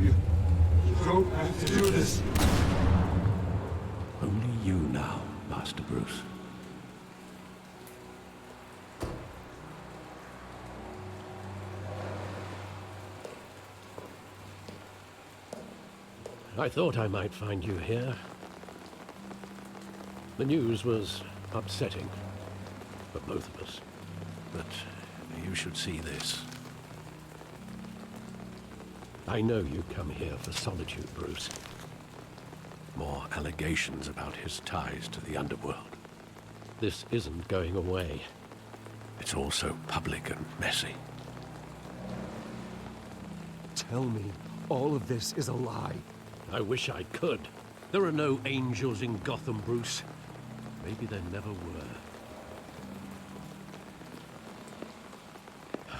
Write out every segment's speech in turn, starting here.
You don't have to do this. Only you now, Master Bruce. I thought I might find you here. The news was upsetting for both of us. But you should see this. I know you come here for solitude, Bruce. More allegations about his ties to the underworld. This isn't going away. It's all so public and messy. Tell me, all of this is a lie. I wish I could. There are no angels in Gotham, Bruce. Maybe there never were.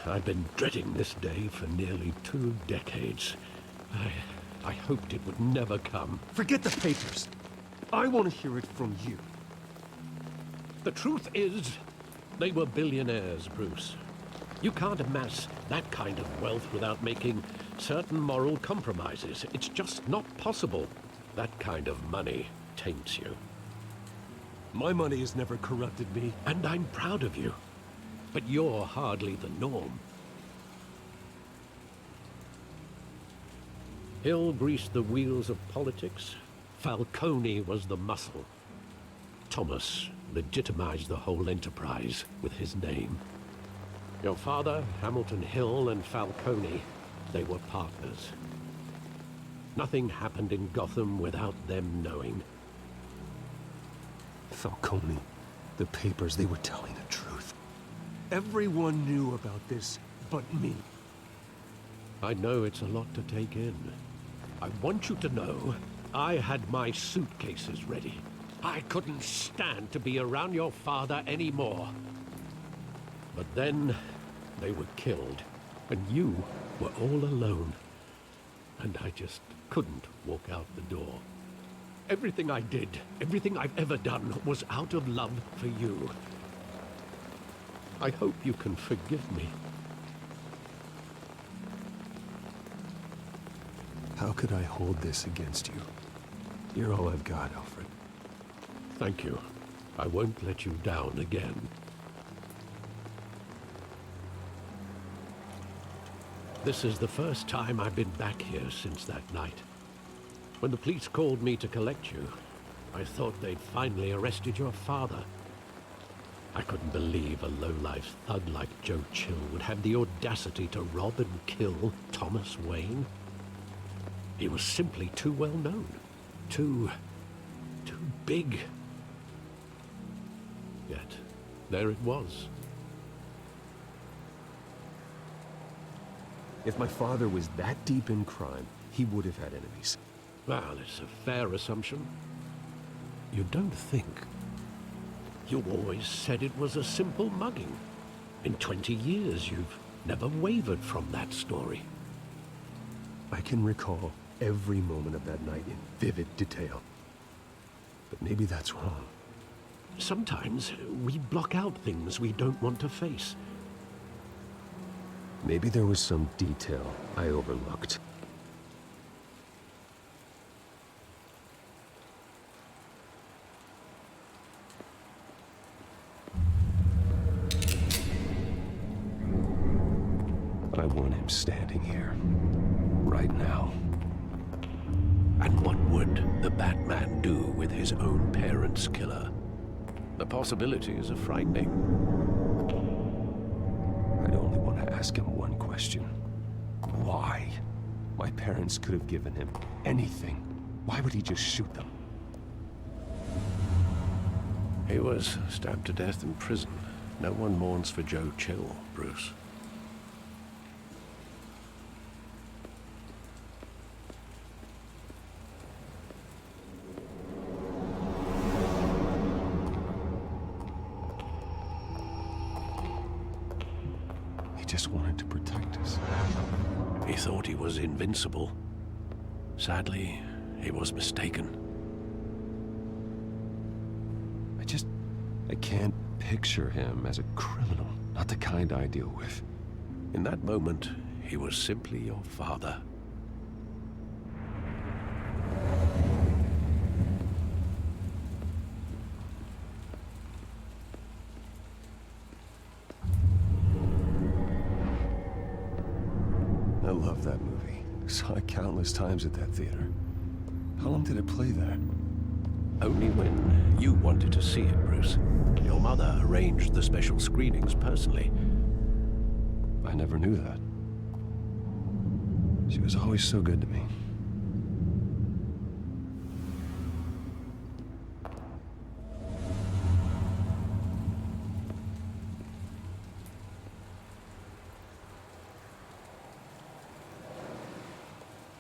I've been dreading this day for nearly 2 decades. I hoped it would never come. Forget the papers. I want to hear it from you. The truth is, they were billionaires, Bruce. You can't amass that kind of wealth without making certain moral compromises. It's just not possible. That kind of money taints you. My money has never corrupted me. And I'm proud of you. But you're hardly the norm. Hill greased the wheels of politics. Falcone was the muscle. Thomas legitimized the whole enterprise with his name. Your father, Hamilton Hill, and Falcone, they were partners. Nothing happened in Gotham without them knowing. Falcone, the papers, they were telling the truth. Everyone knew about this but me. I know it's a lot to take in. I want you to know I had my suitcases ready. I couldn't stand to be around your father anymore. But then they were killed, and you were all alone. And I just couldn't walk out the door. Everything I did, everything I've ever done, was out of love for you. I hope you can forgive me. How could I hold this against you? You're all I've got, Alfred. Thank you. I won't let you down again. This is the first time I've been back here since that night. When the police called me to collect you, I thought they'd finally arrested your father. I couldn't believe a low-life thug like Joe Chill would have the audacity to rob and kill Thomas Wayne. He was simply too well known. Too big. Yet, there it was. If my father was that deep in crime, he would have had enemies. Well, it's a fair assumption. You don't think. You always said it was a simple mugging. In 20 years, you've never wavered from that story. I can recall every moment of that night in vivid detail. But maybe that's wrong. Sometimes we block out things we don't want to face. Maybe there was some detail I overlooked. I want him standing here, right now. And what would the Batman do with his own parents' killer? The possibilities are frightening. I'd only want to ask him one question. Why? My parents could have given him anything. Why would he just shoot them? He was stabbed to death in prison. No one mourns for Joe Chill, Bruce. Just wanted to protect us. He thought he was invincible. Sadly, he was mistaken. I can't picture him as a criminal. Not the kind I deal with. In that moment, he was simply your father. love that movie. Saw it countless times at that theater. How long did it play there? Only when you wanted to see it, Bruce. Your mother arranged the special screenings personally. I never knew that. She was always so good to me.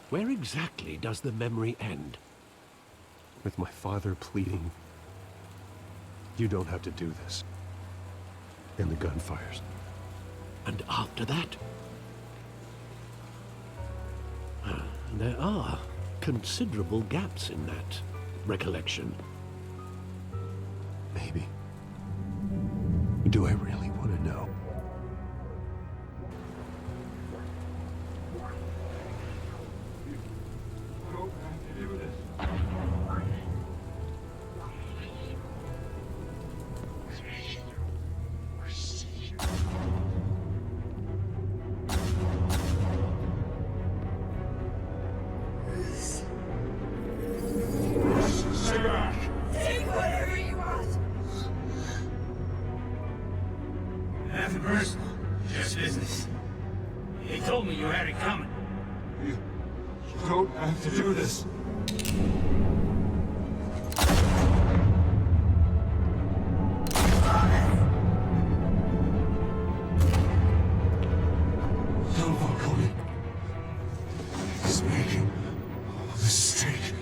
Where exactly does the memory end? With my father pleading, "You don't have to do this." And the gun fires. And after that? There are considerable gaps in that recollection. Maybe. Do I really want to know? You don't have to do this. Stay back! Take whatever you want. Nothing personal, just business. He told me you had it coming. You don't have to do this. Tell Falcone. He's making a mistake.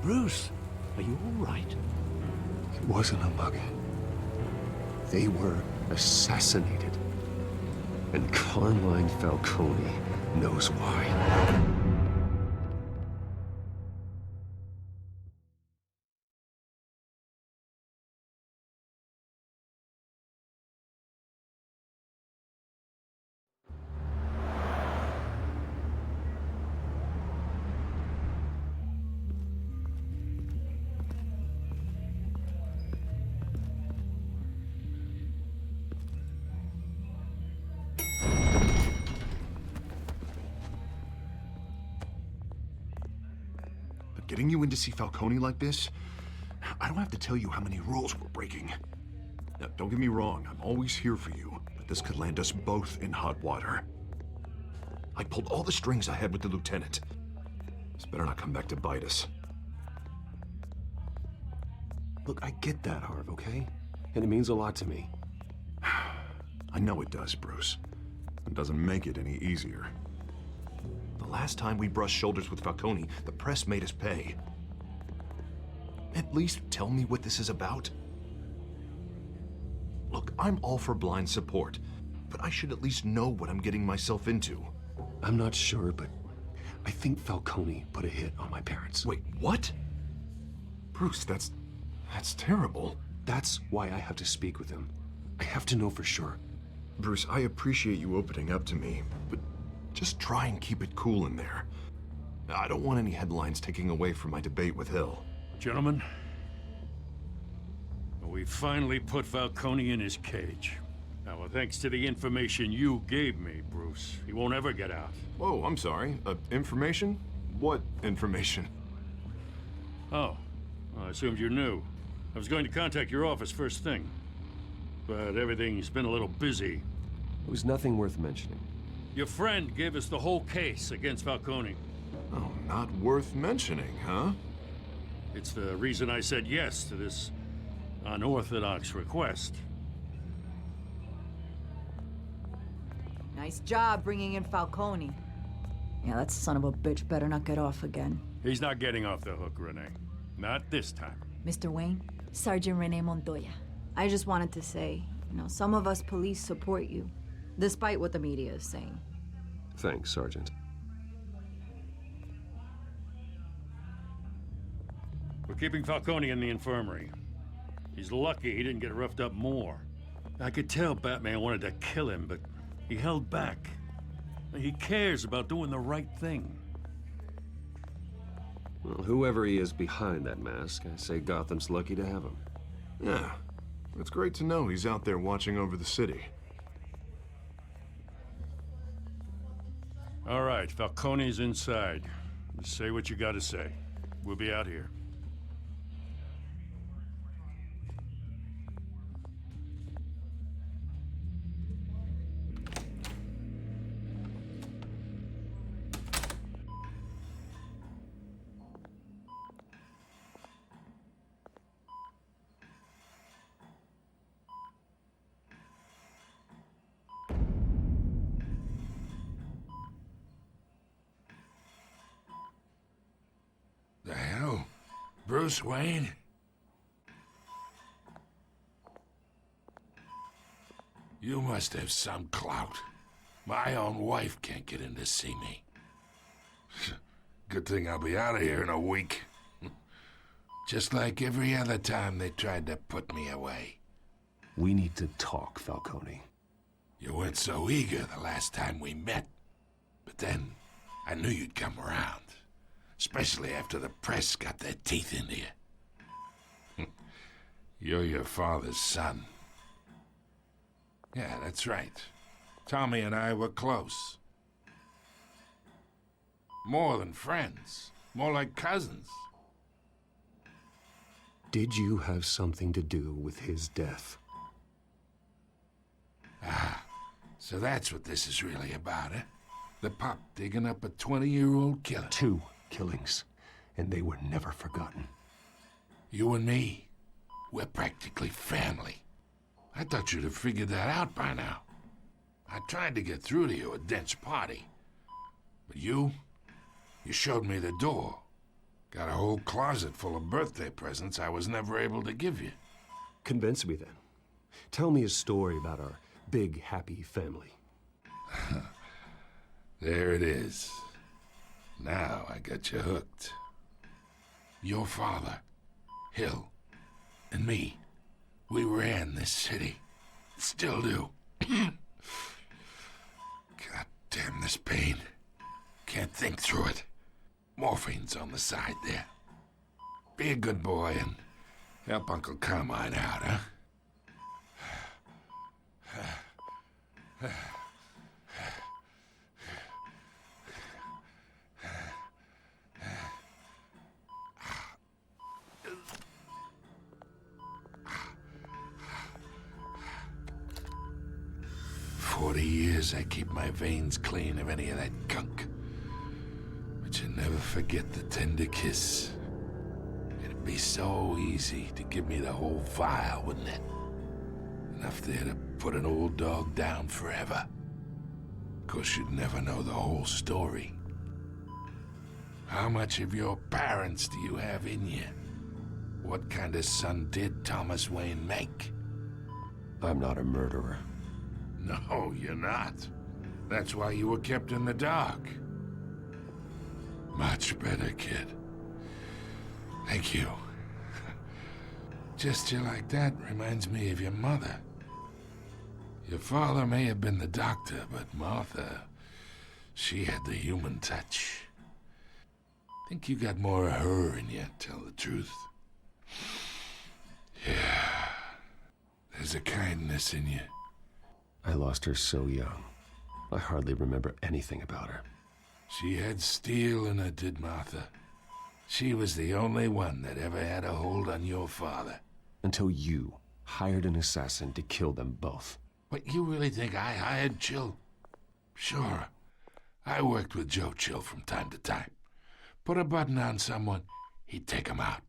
Bruce, are you all right? It wasn't a mug. They were assassinated. And Carmine Falcone knows why. But getting you in to see Falcone like this, I don't have to tell you how many rules we're breaking. Now, don't get me wrong, I'm always here for you, but this could land us both in hot water. I pulled all the strings I had with the lieutenant. This better not come back to bite us. Look, I get that, Harv, okay? And it means a lot to me. I know it does, Bruce. It doesn't make it any easier. The last time we brushed shoulders with Falcone, the press made us pay. At least tell me what this is about. Look, I'm all for blind support, but I should at least know what I'm getting myself into. I'm not sure, but I think Falcone put a hit on my parents. Wait, what? Bruce, that's terrible. That's why I have to speak with him. I have to know for sure. Bruce, I appreciate you opening up to me, but just try and keep it cool in there. I don't want any headlines taking away from my debate with Hill. Gentlemen, we finally put Falcone in his cage. Now, thanks to the information you gave me, Bruce, he won't ever get out. Whoa, I'm sorry. Information? What information? Oh, well, I assumed you knew. I was going to contact your office first thing, but everything's been a little busy. It was nothing worth mentioning. Your friend gave us the whole case against Falcone. Oh, not worth mentioning, huh? It's the reason I said yes to this unorthodox request. Nice job bringing in Falcone. Yeah, that son of a bitch better not get off again. He's not getting off the hook, Renee. Not this time. Mr. Wayne, Sergeant Renee Montoya. I just wanted to say, some of us police support you, despite what the media is saying. Thanks, Sergeant. We're keeping Falcone in the infirmary. He's lucky he didn't get roughed up more. I could tell Batman wanted to kill him, but he held back. He cares about doing the right thing. Well, whoever he is behind that mask, I say Gotham's lucky to have him. Yeah, it's great to know he's out there watching over the city. All right, Falcone's inside. Just say what you gotta say. We'll be out here. The hell? Bruce Wayne? You must have some clout. My own wife can't get in to see me. Good thing I'll be out of here in a week. Just like every other time they tried to put me away. We need to talk, Falcone. You weren't so eager the last time we met. But then, I knew you'd come around. Especially after the press got their teeth into you. You're your father's son. Yeah, that's right. Tommy and I were close. More than friends. More like cousins. Did you have something to do with his death? Ah, so that's what this is really about, eh? The pup digging up a 20-year-old killer. 2 killings, and they were never forgotten. You and me, we're practically family. I thought you'd have figured that out by now. I tried to get through to you at Dent's party. But you showed me the door. Got a whole closet full of birthday presents I was never able to give you. Convince me then. Tell me a story about our big, happy family. There it is. Now I got you hooked. Your father, Hill, and me, we ran this city. Still do. God damn this pain. Can't think through it. Morphine's on the side there. Be a good boy and help Uncle Carmine out, huh? 40 years I keep my veins clean of any of that gunk. But you never forget the tender kiss. It'd be so easy to give me the whole vial, wouldn't it? Enough there to put an old dog down forever. Of course, you'd never know the whole story. How much of your parents do you have in you? What kind of son did Thomas Wayne make? I'm not a murderer. No, you're not. That's why you were kept in the dark. Much better, kid. Thank you. Gesture like that reminds me of your mother. Your father may have been the doctor, but Martha, she had the human touch. Think you got more of her in you, tell the truth. Yeah. There's a kindness in you. I lost her so young. I hardly remember anything about her. She had steel in her, did Martha. She was the only one that ever had a hold on your father. Until you hired an assassin to kill them both. What, you really think I hired Chill? Sure. I worked with Joe Chill from time to time. Put a button on someone, he'd take him out.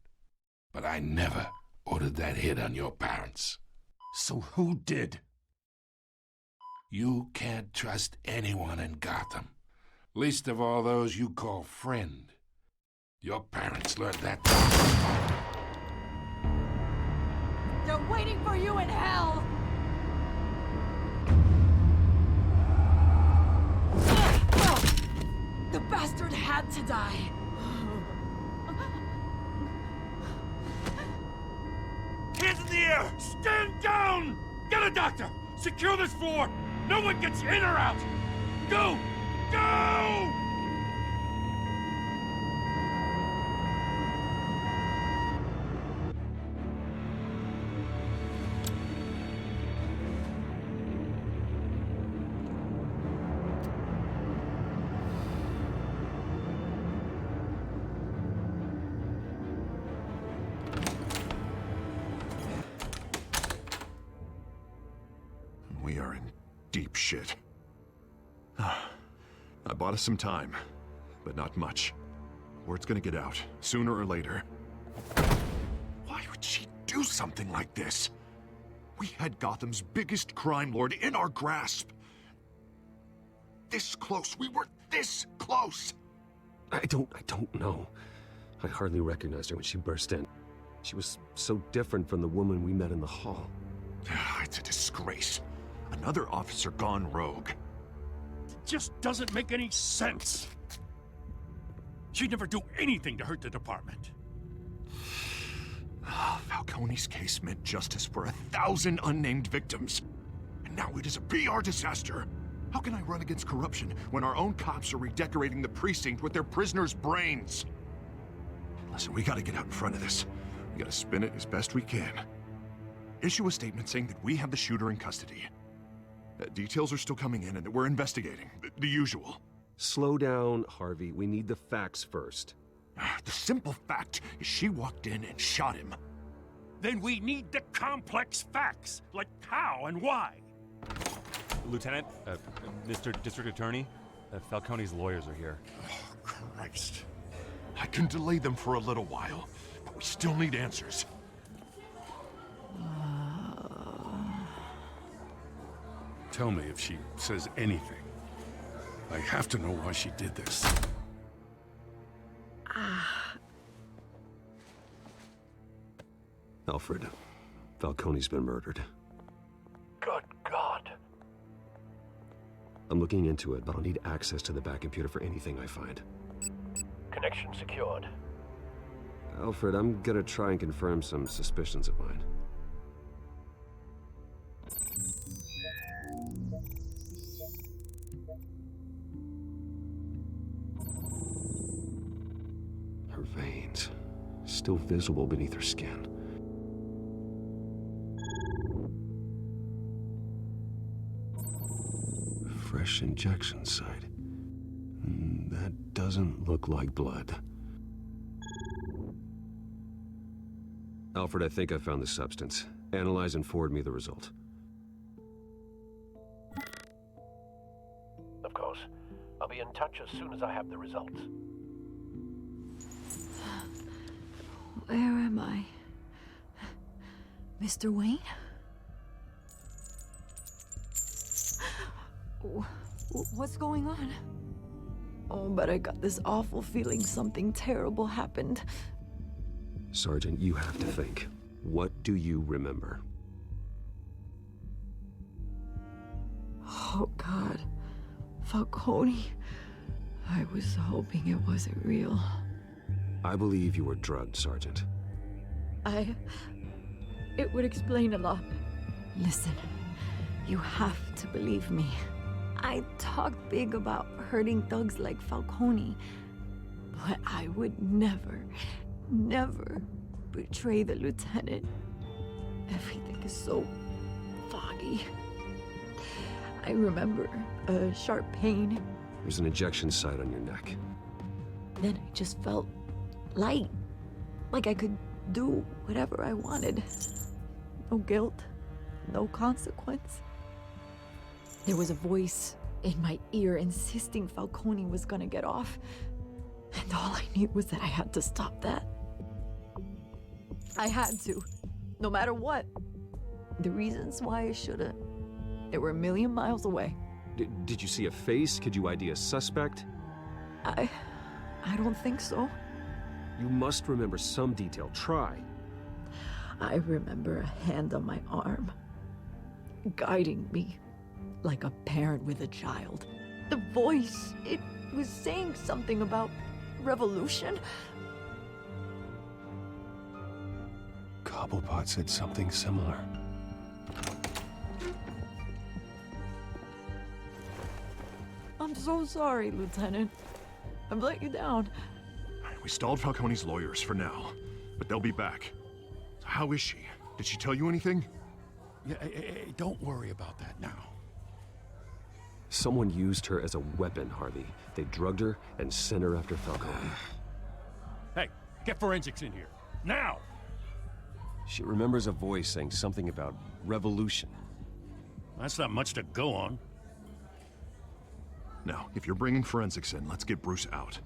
But I never ordered that hit on your parents. So who did? You can't trust anyone in Gotham. Least of all those you call friend. Your parents learned that. waiting for you in hell! The bastard had to die. Hands in the air! Stand down! Get a doctor! Secure this floor! No one gets in or out! Go! Go! We are in deep shit. I bought us some time, but not much. Word's gonna get out, sooner or later. Why would she do something like this? We had Gotham's biggest crime lord in our grasp. This close, we were this close! I don't know. I hardly recognized her when she burst in. She was so different from the woman we met in the hall. It's a disgrace. Another officer gone rogue. It just doesn't make any sense. She'd never do anything to hurt the department. Falcone's case meant justice for 1,000 unnamed victims. And now it is a PR disaster. How can I run against corruption when our own cops are redecorating the precinct with their prisoners' brains? Listen, we gotta get out in front of this. We gotta spin it as best we can. Issue a statement saying that we have the shooter in custody. Details are still coming in and that we're investigating. The usual. Slow down, Harvey. We need the facts first. The simple fact is she walked in and shot him. Then we need the complex facts, like how and why. Lieutenant, Mr. District Attorney, Falcone's lawyers are here. Oh, Christ. I can delay them for a little while, but we still need answers. Tell me if she says anything. I have to know why she did this. Alfred, Falcone's been murdered. Good God. I'm looking into it, but I'll need access to the back computer for anything I find. Connection secured. Alfred, I'm gonna try and confirm some suspicions of mine. Her veins, still visible beneath her skin. Fresh injection site. That doesn't look like blood. Alfred, I think I found the substance. Analyze and forward me the result. Of course. I'll be in touch as soon as I have the results. Where am I? Mr. Wayne? What's going on? Oh, but I got this awful feeling something terrible happened. Sergeant, you have to think. What do you remember? Oh, God. Falcone. I was hoping it wasn't real. I believe you were drugged, Sergeant. It would explain a lot. Listen, you have to believe me. I talked big about hurting thugs like Falcone, but I would never betray the lieutenant. Everything is so foggy. I remember a sharp pain. There's an injection site on your neck. Then I just felt light, like I could do whatever I wanted. No guilt, no consequence. There was a voice in my ear insisting Falcone was gonna get off. And all I knew was that I had to stop that. I had to, no matter what. The reasons why I shouldn't, they were a million miles away. Did you see a face? Could you ID a suspect? I don't think so. You must remember some detail. Try. I remember a hand on my arm, guiding me like a parent with a child. The voice, it was saying something about revolution. Cobblepot said something similar. I'm so sorry, Lieutenant. I've let you down. We stalled Falcone's lawyers for now, but they'll be back. How is she? Did she tell you anything? Yeah, hey, don't worry about that now. Someone used her as a weapon, Harvey. They drugged her and sent her after Falcone. Hey, get forensics in here. Now! She remembers a voice saying something about revolution. That's not much to go on. Now, if you're bringing forensics in, let's get Bruce out.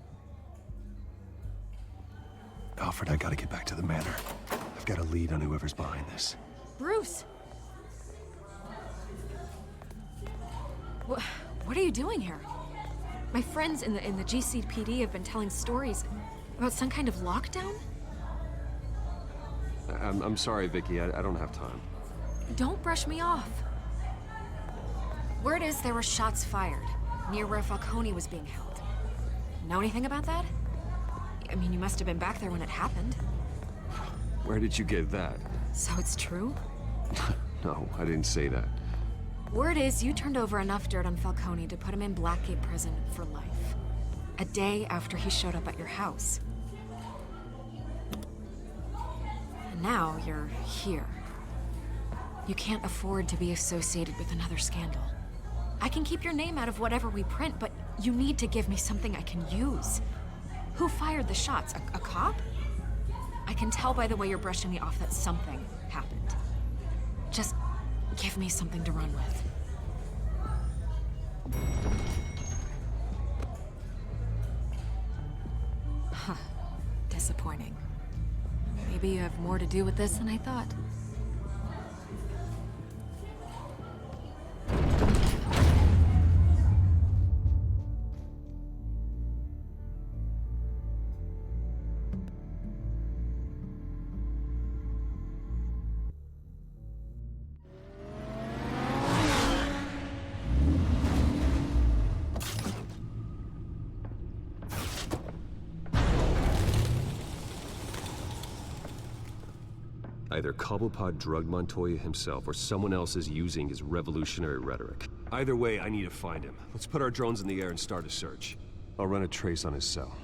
Alfred, I gotta get back to the manor. I've got a lead on whoever's behind this. Bruce! What are you doing here? My friends in the GCPD have been telling stories about some kind of lockdown? I'm sorry, Vicky. I don't have time. Don't brush me off. Word is there were shots fired near where Falcone was being held. Know anything about that? I mean, you must have been back there when it happened. Where did you get that? So it's true? No, I didn't say that. Word is you turned over enough dirt on Falcone to put him in Blackgate Prison for life. A day after he showed up at your house. And now you're here. You can't afford to be associated with another scandal. I can keep your name out of whatever we print, but you need to give me something I can use. Who fired the shots? A cop? I can tell by the way you're brushing me off that something happened. Just give me something to run with. Huh. Disappointing. Maybe you have more to do with this than I thought. Either Cobblepot drugged Montoya himself, or someone else is using his revolutionary rhetoric. Either way, I need to find him. Let's put our drones in the air and start a search. I'll run a trace on his cell.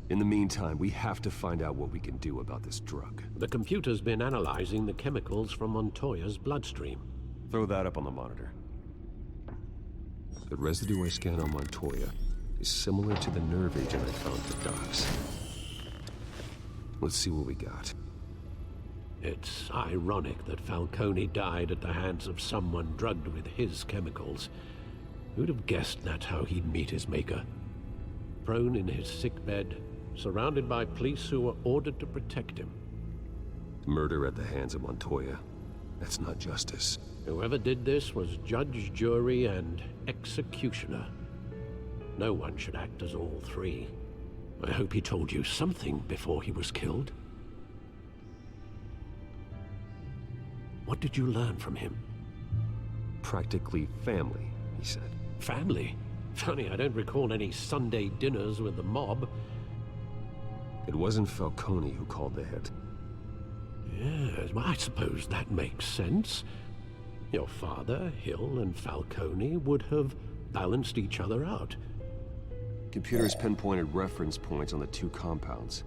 In the meantime, we have to find out what we can do about this drug. The computer's been analyzing the chemicals from Montoya's bloodstream. Throw that up on the monitor. The residue I scan on Montoya is similar to the nerve agent I found for Docs. Let's see what we got. It's ironic that Falcone died at the hands of someone drugged with his chemicals. Who'd have guessed that's how he'd meet his maker? Prone in his sickbed, surrounded by police who were ordered to protect him. Murder at the hands of Montoya. That's not justice. Whoever did this was judge, jury, and executioner. No one should act as all three. I hope he told you something before he was killed. What did you learn from him? Practically family, he said. Family? Funny, I don't recall any Sunday dinners with the mob. It wasn't Falcone who called the hit. Yes, well, I suppose that makes sense. Your father, Hill, and Falcone would have balanced each other out. Computers pinpointed reference points on the two compounds.